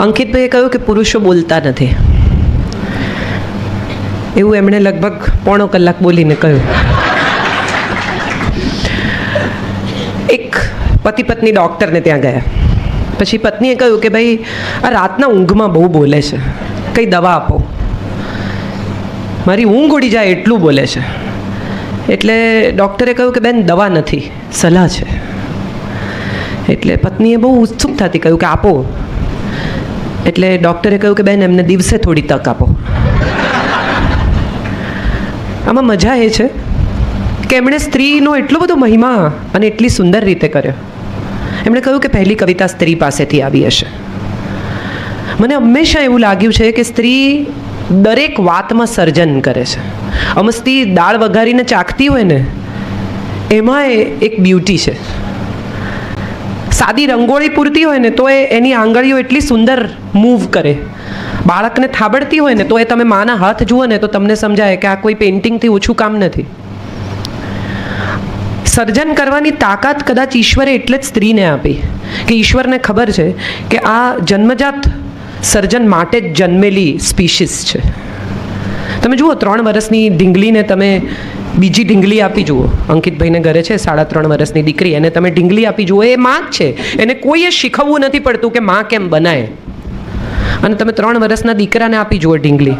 અંકિતભાઈએ કહ્યું કે પુરુષો બોલતા નથી. એવું એમણે લગભગ પોણો કલાક બોલીને કહ્યું. એક પતિ પત્ની ડૉક્ટરને ત્યાં ગયા. પછી પત્નીએ કહ્યું કે ભાઈ આ રાતના ઊંઘમાં બહુ બોલે છે, કંઈ દવા આપો, મારી ઊંઘ ઉડી જાય એટલું બોલે છે. એટલે ડૉક્ટરે કહ્યું કે બેન દવા નથી, સલાહ છે. એટલે પત્નીએ બહુ ઉત્સુકતાથી કહ્યું કે આપો. એટલે ડૉક્ટરે કહ્યું કે બેન એમને દિવસે થોડી તક આપો. આમાં મજા એ છે કે એમણે સ્ત્રીનો એટલો બધો મહિમા અને એટલી સુંદર રીતે કર્યો. એમણે કહ્યું કે પહેલી કવિતા સ્ત્રી પાસેથી આવી હશે. મને હંમેશા એવું લાગ્યું છે કે સ્ત્રી દરેક વાતમાં સર્જન કરે છે. અમસ્તી દાળ વઘારીને ચાખતી હોય ને એમાંય એક બ્યુટી છે. સાદી રંગોળી પૂરતી હોય ને તો એની આંગળીઓ એટલી સુંદર મૂવ કરે. બાળકને થાબડતી હોય ને તો તમે માના હાથ જુઓ ને તો તમને સમજાય કે આ કોઈ પેઇન્ટિંગથી ઓછું કામ નથી. સર્જન કરવાની તાકાત કદાચ ઈશ્વરે એટલે જ સ્ત્રીને આપી કે ઈશ્વરને ખબર છે કે આ જન્મજાત સર્જન માટે જ જન્મેલી સ્પીશીસ છે. તમે જુઓ 3 વર્ષની ઢીંગલીને તમે બીજી ઢીંગલી આપી જુઓ. અંકિતભાઈને ઘરે છે 3.5 વર્ષની દીકરી, એને તમે ઢીંગલી આપી જુઓ, એ માં જ છે. એને કોઈએ શીખવવું નથી પડતું કે માં કેમ બનાય. અને તમે 3 વર્ષના દીકરાને આપી જુઓ ઢીંગલી,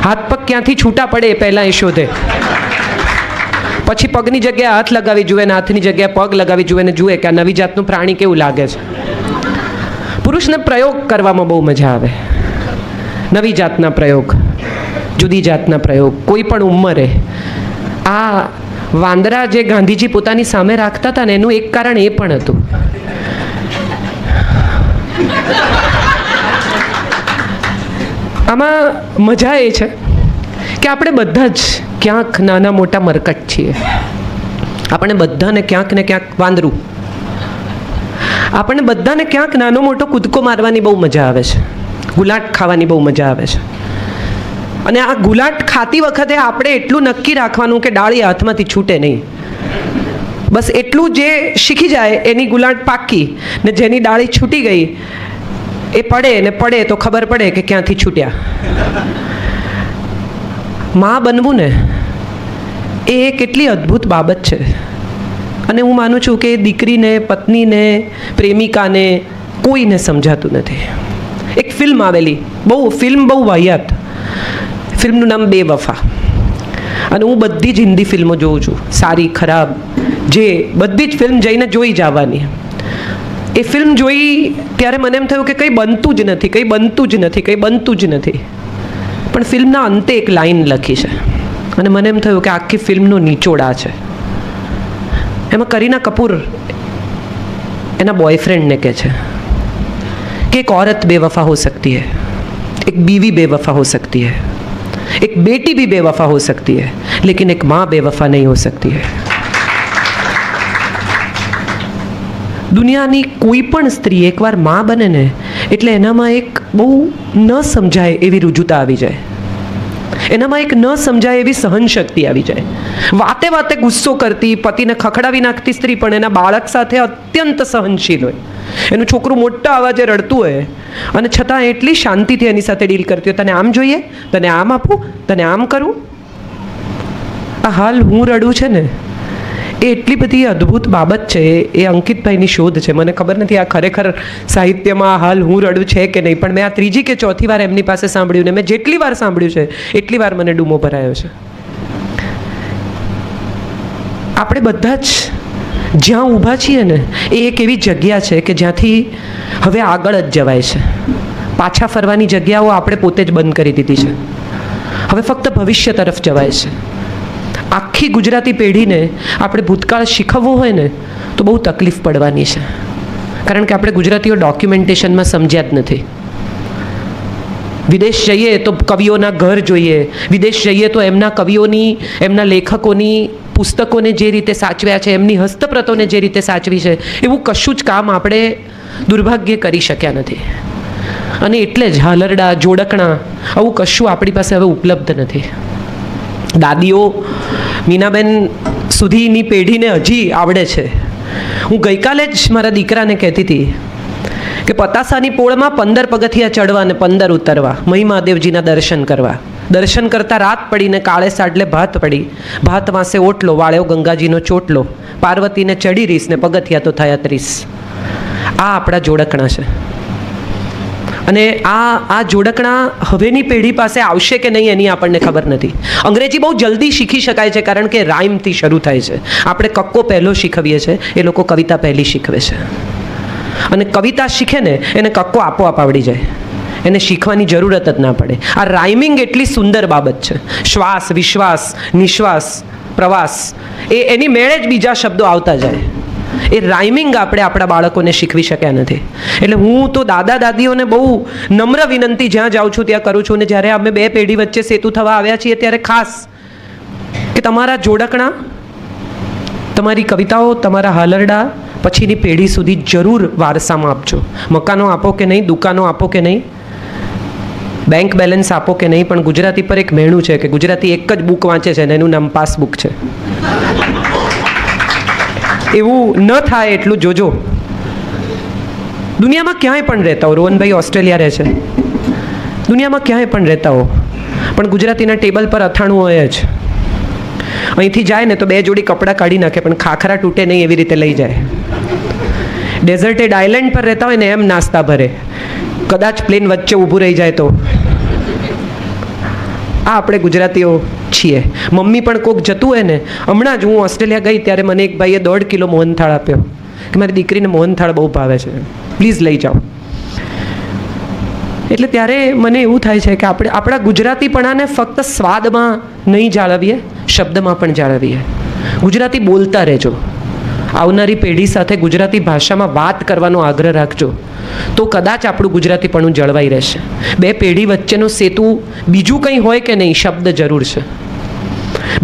હાથ પગ ક્યાંથી છૂટા પડે એ પહેલાં એ શોધે. પછી પગની જગ્યાએ હાથ લગાવી જુએ ને હાથની જગ્યાએ પગ લગાવી જુએ ને જુએ કે આ નવી જાતનું પ્રાણી કેવું લાગે છે. પુરુષને પ્રયોગ કરવામાં બહુ મજા આવે. નવી જાતના પ્રયોગ, જુદી જાતના પ્રયોગ, કોઈ પણ ઉંમરે. આ વાંદરા જે ગાંધીજી પોતાની સામે રાખતા હતા ને એનું એક કારણ એ પણ હતું. આમાં મજા એ છે કે આપણે બધા જ ક્યાંક નાના મોટા મરકટ છીએ. આપણે બધાને ક્યાંક ને ક્યાંક વાંદરું, આપણને બધાને ક્યાંક નાનો મોટો કૂદકો મારવાની બહુ મજા આવે છે, ગુલાટ ખાવાની બહુ મજા આવે છે. અને આ ગુલાટ ખાતી વખતે આપણે એટલું નક્કી રાખવાનું કે ડાળી હાથમાંથી છૂટે નહીં. બસ એટલું જે શીખી જાય એની ગુલાટ પાકી, ને જેની ડાળી છૂટી ગઈ એ પડે ને પડે તો ખબર પડે કે ક્યાંથી છૂટ્યા. માં બનવું ને એ કેટલી અદ્ભુત બાબત છે. અને હું માનું છું કે દીકરીને, પત્નીને, પ્રેમિકાને કોઈને સમજાતું નથી. એક ફિલ્મ આવેલી, ફિલ્મ બહુ વાહિયાત. ફિલ્મનું નામ બેવફા. અને હું બધી જ હિન્દી ફિલ્મો જોઉં છું, સારી ખરાબ, જે બધી જ ફિલ્મ જઈને જોઈ જવાની. એ ફિલ્મ જોઈ ત્યારે મને એમ થયું કે કંઈ બનતું જ નથી, કંઈ બનતું જ નથી, કંઈ બનતું જ નથી. પણ ફિલ્મના અંતે એક લાઈન લખી છે અને મને એમ થયું કે આખી ફિલ્મનો નિચોડ આ છે. એમાં કરીના કપૂર એના બોયફ્રેન્ડને કહે છે कि एक औरत बेवफा हो सकती है, एक बीवी बेवफा हो सकती है, एक बेटी भी बेवफा हो सकती है, लेकिन एक माँ बेवफा नहीं हो सकती है. દુનિયાની કોઈ પણ સ્ત્રી એકવાર માં બને ને એટલે એનામાં એક બહુ ન સમજાય એવી રુજુતા આવી જાય. એનામાં એક ન સમજાય એવી સહનશક્તિ આવી જાય. વાતે વાતે ગુસ્સો કરતી, પતિને ખખડાવી નાખતી સ્ત્રી પણ એના બાળક સાથે અત્યંત સહનશીલ હોય. એનું છોકરું મોટા અવાજે રડતું હોય અને છતાં એટલી શાંતિથી એની સાથે ડીલ કરતી હોય. તને આમ જોઈએ, તને આમ આપું, તને આમ કરું. આ હાલ હું રડું છે ને એ એટલી બધી અદ્ભુત બાબત છે. એ અંકિતભાઈની શોધ છે. મને ખબર નથી આ ખરેખર સાહિત્યમાં હાલ હું રડું છે કે નહીં, પણ મેં આ 3જી કે 4થી વાર એમની પાસે સાંભળ્યું ને મેં જેટલી વાર સાંભળ્યું છે એટલી વાર મને ડૂમો ભરાયો છે. આપણે બધા જ જ્યાં ઊભા છીએ ને એ એક એવી જગ્યા છે કે જ્યાંથી હવે આગળ જ જવાય છે. પાછા ફરવાની જગ્યાઓ આપણે પોતે જ બંધ કરી દીધી છે. હવે ફક્ત ભવિષ્ય તરફ જવાય છે. આખી ગુજરાતી પેઢીને આપણે ભૂતકાળ શીખવવો હોય ને તો બહુ તકલીફ પડવાની છે. કારણ કે આપણે ગુજરાતીઓ ડોક્યુમેન્ટેશનમાં સમજ્યા જ નથી. વિદેશ જઈએ તો કવિઓના ઘર જોઈએ, વિદેશ જઈએ તો એમના કવિઓની, એમના લેખકોની પુસ્તકોને જે રીતે સાચવ્યા છે, એમની હસ્તપ્રતોને જે રીતે સાચવી છે, એવું કશું જ કામ આપણે દુર્ભાગ્યે કરી શક્યા નથી. અને એટલે જ હાલરડા, જોડકણા આવું કશું આપણી પાસે હવે ઉપલબ્ધ નથી. દાદીઓ મીનાબેન સુધીની પેઢીને હજી આવડે છે. હું ગઈકાલે જ મારા દીકરાને કહેતી હતી કે પતાસાની પોળમાં 15 પગથિયા ચડવા અને 15 ઉતરવા, મહિમાદેવજીના દર્શન કરવા. દર્શન કરતાં રાત પડીને કાળે સાડલે ભાત પડી, ભાત વાંસે ઓટલો, વાળ્યો ગંગાજીનો ચોટલો, પાર્વતીને ચડી રીસ ને પગથિયા તો થયા 30. આ આપણા જોડકણા છે. અને આ જોડકણા હવેની પેઢી પાસે આવશે કે નહીં એની આપણને ખબર નથી. અંગ્રેજી બહુ જલ્દી શીખી શકાય છે કારણ કે રાઇમથી શરૂ થાય છે. આપણે કક્કો પહેલો શીખવીએ છીએ, એ લોકો કવિતા પહેલી શીખવે છે. અને કવિતા શીખે ને એને કક્કો આપોઆપ આવડી જાય, એને શીખવાની જરૂરત જ ના પડે. આ રાઇમિંગ એટલી સુંદર બાબત છે. શ્વાસ, વિશ્વાસ, નિશ્વાસ, પ્રવાસ, એની મેળે જ બીજા શબ્દો આવતા જાય. એ રાઇમિંગ આપણે આપણા બાળકોને શીખવી શક્યા નથી. એટલે હું તો દાદા દાદીઓને બહુ નમ્ર વિનંતી જ્યાં જાઉં છું ત્યાં કરું છું. અને જ્યારે અમે બે પેઢી વચ્ચે સેતુ થવા આવ્યા છીએ ત્યારે ખાસ કે તમારા જોડકણા, તમારી કવિતાઓ, તમારા હાલરડા પછીની પેઢી સુધી જરૂર વારસામાં આપજો. મકાનો આપો કે નહીં, દુકાનો આપો કે નહીં, બેંક બેલેન્સ આપો કે નહીં, પણ ગુજરાતી પર એક મહેણું છે કે ગુજરાતી એક જ બુક વાંચે છે અને એનું નામ પાસબુક છે. એવું ન થાય એટલું જોજો. દુનિયામાં ક્યાંય પણ રહેતા હો, રોહનભાઈ ઓસ્ટ્રેલિયા રહે છે, દુનિયામાં ક્યાંય પણ રહેતા હો, પણ ગુજરાતીના ટેબલ પર અથાણું હોય જ. અહીંથી જાય ને તો 2 જોડી કપડાં કાઢી નાખે પણ ખાખરા તૂટે નહીં એવી રીતે લઈ જાય. ડેઝર્ટેડ આઇલેન્ડ પર રહેતા હોય ને એમ નાસ્તા ભરે, કદાચ પ્લેન વચ્ચે ઊભું રહી જાય તો. આ આપણે ગુજરાતીઓ છીએ. મમ્મી પણ કોક જતું હોય ને, હમણાં જ હું ઓસ્ટ્રેલિયા ગઈ ત્યારે મને એક ભાઈએ 1.5 કિલો મોહનથાળ આપ્યો કે મારી દીકરીને મોહનથાળ બહુ ભાવે છે, પ્લીઝ લઈ જાઓ. એટલે ત્યારે મને એવું થાય છે કે આપણે આપણા ગુજરાતીપણાને ફક્ત સ્વાદમાં નહીં જાળવીએ, શબ્દમાં પણ જાળવીએ. ગુજરાતી બોલતા રહેજો. આવનારી પેઢી સાથે ગુજરાતી ભાષામાં વાત કરવાનો આગ્રહ રાખજો, તો કદાચ આપણું ગુજરાતીપણું જળવાઈ રહેશે. બે પેઢી વચ્ચેનો સેતુ બીજું કંઈ હોય કે નહીં, શબ્દ જરૂર છે.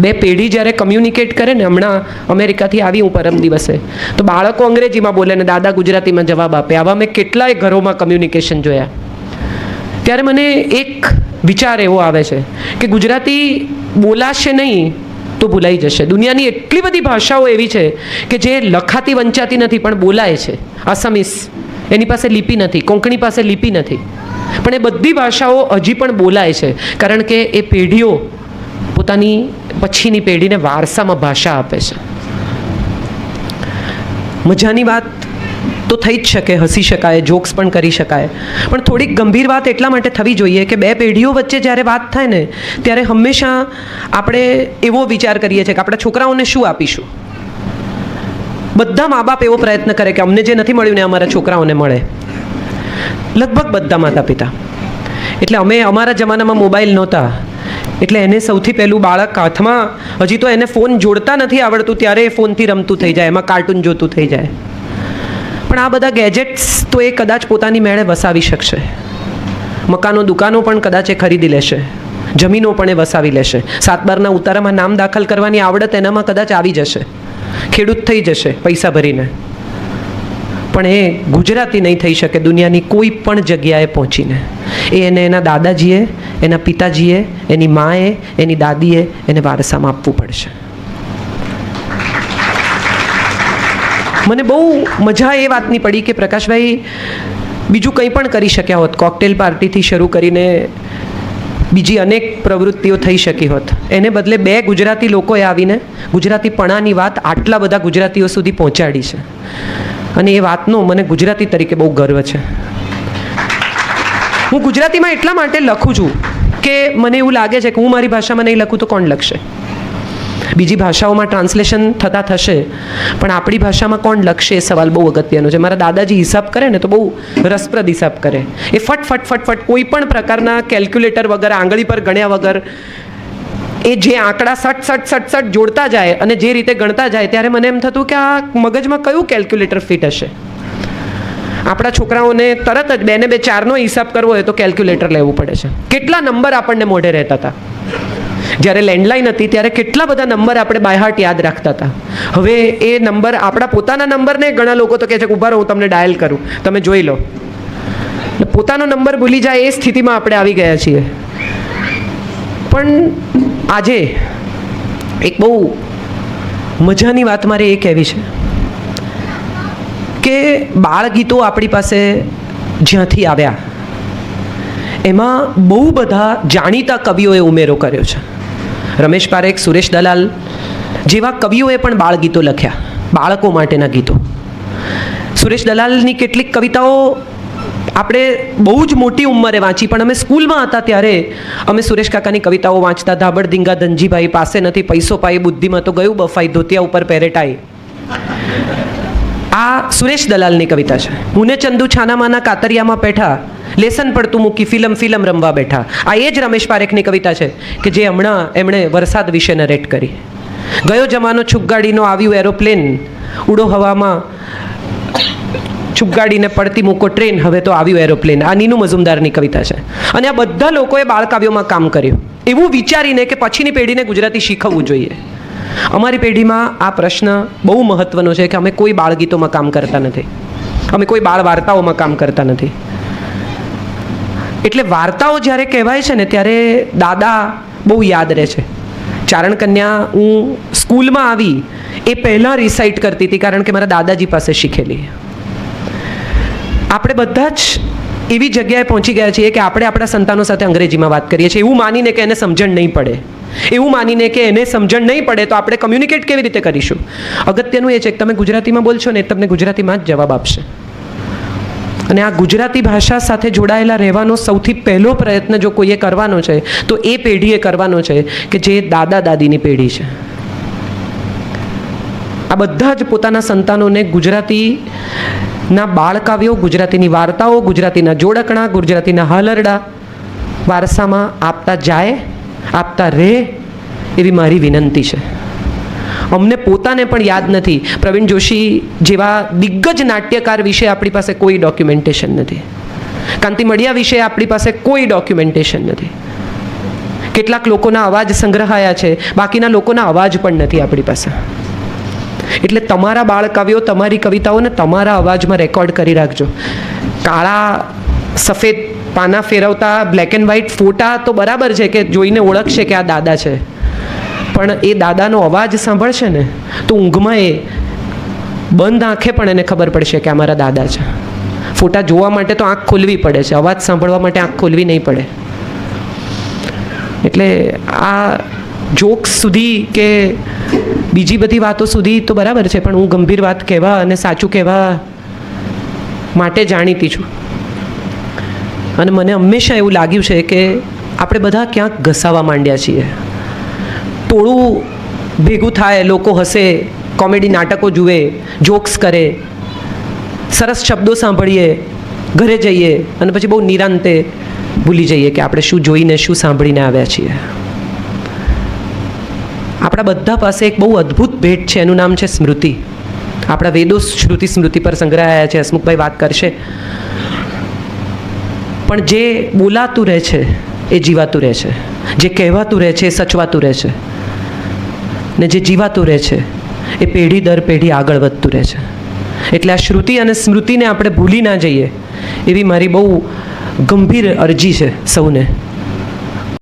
બે પેઢી જ્યારે કમ્યુનિકેટ કરે ને, હમણાં અમેરિકાથી આવી હું પરમ દિવસે, તો બાળકો અંગ્રેજીમાં બોલે ને દાદા ગુજરાતીમાં જવાબ આપે. આવા મેં કેટલાય ઘરોમાં કમ્યુનિકેશન જોયા. ત્યારે મને એક વિચાર એવો આવે છે કે ગુજરાતી બોલાશે નહીં તો ભૂલાઈ જશે. દુનિયાની એટલી બધી ભાષાઓ એવી છે કે જે લખાતી વંચાતી નથી પણ બોલાય છે. અસમીસ, એની પાસે લિપિ નથી, કોંકણી પાસે લિપિ નથી, પણ એ બધી ભાષાઓ હજી પણ બોલાય છે કારણ કે એ પેઢીઓ પોતાની પછીની પેઢીને વારસામાં ભાષા આપે છે. મજાની વાત તો થઈ જ શકે, હસી શકાય, જોક્સ પણ કરી શકાય, પણ થોડીક ગંભીર વાત એટલા માટે થવી જોઈએ કે બે પેઢીઓ વચ્ચે જ્યારે વાત થાય ને ત્યારે હંમેશા આપણે એવો વિચાર કરીએ છીએ કે આપણા છોકરાઓને શું આપીશું. બધા મા બાપ એવો પ્રયત્ન કરે કે અમને જે નથી મળ્યું ને અમારા છોકરાઓને મળે, લગભગ બધા માતા પિતા. એટલે અમે અમારા જમાનામાં મોબાઈલ નહોતા, એટલે એને સૌથી પહેલું બાળક હાથમાં, હજી તો એને ફોન જોડતા નથી આવડતું ત્યારે એ ફોનથી રમતું થઈ જાય, એમાં કાર્ટૂન જોતું થઈ જાય. પણ આ બધા ગેજેટ્સ તો એ કદાચ પોતાની મેળે વસાવી શકશે. મકાનો દુકાનો પણ કદાચ એ ખરીદી લેશે, જમીનો પણ એ વસાવી લેશે, 7/12ના ઉતારામાં નામ દાખલ કરવાની આવડત એનામાં કદાચ આવી જશે, ખેડૂત થઈ જશે પૈસા ભરીને. પણ એ ગુજરાતી નહીં થઈ શકે દુનિયાની કોઈ પણ જગ્યાએ પહોંચીને. એને એના દાદાજીએ, એના પિતાજીએ, એની માએ, એની દાદીએ એને વારસામાં આપવું પડશે. મને બહુ મજા એ વાતની પડી કે પ્રકાશભાઈ બીજું કંઈ પણ કરી શક્યા હોત, કોકટેલ પાર્ટીથી શરૂ કરીને બીજી અનેક પ્રવૃત્તિઓ થઈ શકી હોત. એને બદલે 2 ગુજરાતી લોકોએ આવીને ગુજરાતીપણાની વાત આટલા બધા ગુજરાતીઓ સુધી પહોંચાડી છે. અને એ વાતનો મને ગુજરાતી તરીકે બહુ ગર્વ છે. હું ગુજરાતીમાં એટલા માટે લખું છું કે મને એવું લાગે છે કે હું મારી ભાષામાં નહીં લખું તો કોણ લખશે. બીજી ભાષાઓમાં ટ્રાન્સલેશન થતા થશે, પણ આપણી ભાષામાં કોણ લખશે એ સવાલ બહુ અગત્યનો છે. મારા દાદાજી હિસાબ કરે ને તો બહુ રસપ્રદ હિસાબ કરે. એ ફટ કોઈ પણ પ્રકારના કેલ્ક્યુલેટર વગર, આંગળી પર ગણ્યા વગર એ જે આંકડા સટ જોડતા જાય અને જે રીતે ગણતા જાય, ત્યારે મને એમ થતું કે આ મગજમાં કયું કેલ્ક્યુલેટર ફિટ હશે. આપણા છોકરાઓને તરત જ 2 ને 2 4નો હિસાબ કરવો હોય તો કેલ્ક્યુલેટર લેવું પડે છે. કેટલા નંબર આપણને મોઢે રહેતા હતા. જ્યારે લેન્ડલાઇન હતી ત્યારે કેટલા બધા નંબર આપણે બાય હાર્ટ યાદ રાખતા હતા. હવે એ નંબર, આપણા પોતાના નંબરને ઘણા લોકો તો કહે છે કે ઊભા રહો હું તમને ડાયલ કરું, તમે જોઈ લો. પોતાનો નંબર ભૂલી જાય એ સ્થિતિમાં આપણે આવી ગયા છીએ. પણ આજે એક બહુ મજાની વાત મારે એ કહેવી છે કે બાળગીતો આપણી પાસે જ્યાંથી આવ્યા એમાં બહુ બધા જાણીતા કવિઓએ ઉમેરો કર્યો છે. રમેશ પારેખ, સુરેશ દલાલ જેવા કવિઓએ પણ બાળગીતો લખ્યા, બાળકો માટેના ગીતો. સુરેશ દલાલની કેટલીક કવિતાઓ આપણે બહુ જ મોટી ઉંમરે વાંચી, પણ અમે સ્કૂલમાં હતા ત્યારે અમે સુરેશ કાકાની કવિતાઓ વાંચતા. ધાબડ ધીંગા ધનજીભાઈ, પાસે નથી પૈસો પાઈ, બુદ્ધિમાં તો ગયું બફાઈ, ધોતિયા ઉપર પહેરેટાઈ. આ સુરેશ દલાલની કવિતા છે. હુને ચંદુ છાનામાના કાતરિયામાં બેઠા, લેસન પડતું મૂકી ફિલ્મ રમવા બેઠા. આ એ જ રમેશ પારેખની કવિતા છે કે જે હમણાં એમણે વરસાદ વિશે નરેટ કરી. ગયો જમાનો છુપગાડીનો, આવ્યું એરોપ્લેન, ઉડો હવામાં છુપગાડીને પડતી મૂકો ટ્રેન, હવે તો આવ્યું એરોપ્લેન. આ નીનુ મઝુમદારની કવિતા છે. અને આ બધા લોકોએ બાળકાવ્યોમાં કામ કર્યું એવું વિચારીને કે પછીની પેઢીને ગુજરાતી શીખવવું જોઈએ. અમારી પેઢીમાં આ પ્રશ્ન બહુ મહત્વનો છે કે અમે કોઈ બાળગીતોમાં કામ કરતા નથી, અમે કોઈ બાળ વાર્તાઓમાં કામ કરતા નથી. એટલે વાર્તાઓ જ્યારે કહેવાય છે ને ત્યારે દાદા બહુ યાદ રહે છે. ચારણ કન્યા હું સ્કૂલમાં આવી એ પહેલાં રિસાઇટ કરતી હતી, કારણ કે મારા દાદાજી પાસે શીખેલી. આપણે બધા જ એવી જગ્યાએ પહોંચી ગયા છીએ કે આપણે આપણા સંતાનો સાથે અંગ્રેજીમાં વાત કરીએ છીએ એવું માનીને કે એને સમજણ નહીં પડે, એવું માનીને કે એને સમજણ નહીં પડે તો આપણે કમ્યુનિકેટ કેવી રીતે કરીશું. અગત્યનું એ છે કે તમે ગુજરાતીમાં બોલશો ને તમને ગુજરાતીમાં જ જવાબ આપશે. અને આ ગુજરાતી ભાષા સાથે જોડાયેલા રહેવાનો સૌથી પહેલો પ્રયત્ન જો કોઈએ કરવાનો છે તો એ પેઢીએ કરવાનો છે કે જે દાદા દાદીની પેઢી છે. આ બધા જ પોતાના સંતાનોને ગુજરાતીના બાળકાવ્યો, ગુજરાતીની વાર્તાઓ, ગુજરાતીના જોડકણા, ગુજરાતીના હાલરડા વારસામાં આપતા જાય, આપતા રહે એવી મારી વિનંતી છે. અમને પોતાને પણ યાદ નથી, પ્રવીણ જોશી જેવા દિગ્ગજ નાટ્યકાર વિશે આપણી પાસે કોઈ ડોક્યુમેન્ટેશન નથી, કાંતિ મડિયા વિશે આપણી પાસે કોઈ ડોક્યુમેન્ટેશન નથી. કેટલાક લોકોના અવાજ સંગ્રહાયા છે, બાકીના લોકોના અવાજ પણ નથી આપણી પાસે. એટલે તમારા બાળકાવ્યો, તમારી કવિતાઓને તમારા અવાજમાં રેકોર્ડ કરી રાખજો. કાળા સફેદ પાના ફેરવતા બ્લેક એન્ડ વ્હાઇટ ફોટા તો બરાબર છે કે જોઈને ઓળખશે કે આ દાદા છે, પણ એ દાદાનો અવાજ સાંભળશે ને તો ઊંઘમાં એ બંધ આંખે પણ એને ખબર પડશે કે આ મારા દાદા છે. ફોટા જોવા માટે તો આંખ ખોલવી પડે છે, અવાજ સાંભળવા માટે આંખ ખોલવી નહીં પડે. એટલે આ જોક્સ સુધી કે બીજી બધી વાતો સુધી તો બરાબર છે, પણ હું ગંભીર વાત કહેવા અને સાચું કહેવા માટે જાણીતી છું. અને મને હંમેશા એવું લાગ્યું છે કે આપણે બધા ક્યાંક ઘસાવા માંડ્યા છીએ. ટોળું ભેગું થાય, લોકો હસે, કોમેડી નાટકો જુએ, જોક્સ કરે, સરસ શબ્દો સાંભળીએ, ઘરે જઈએ અને પછી બહુ નિરાંતે ભૂલી જઈએ કે આપણે શું જોઈને શું સાંભળીને આવ્યા છીએ. આપણા બધા પાસે એક બહુ અદ્ભુત ભેટ છે, એનું નામ છે સ્મૃતિ. આપણા વેદો શ્રુતિ સ્મૃતિ પર સંગ્રહાયા છે, હસમુખભાઈ વાત કરશે. પણ જે બોલાતું રહે છે એ જીવાતું રહે છે, જે કહેવાતું રહે છે એ સચવાતું રહે છે, ને જે જીવાતું રહે છે એ પેઢી દર પેઢી આગળ વધતું રહે છે. એટલે આ શ્રુતિ અને સ્મૃતિને આપણે ભૂલી ના જઈએ એવી મારી બહુ ગંભીર અરજી છે સૌને.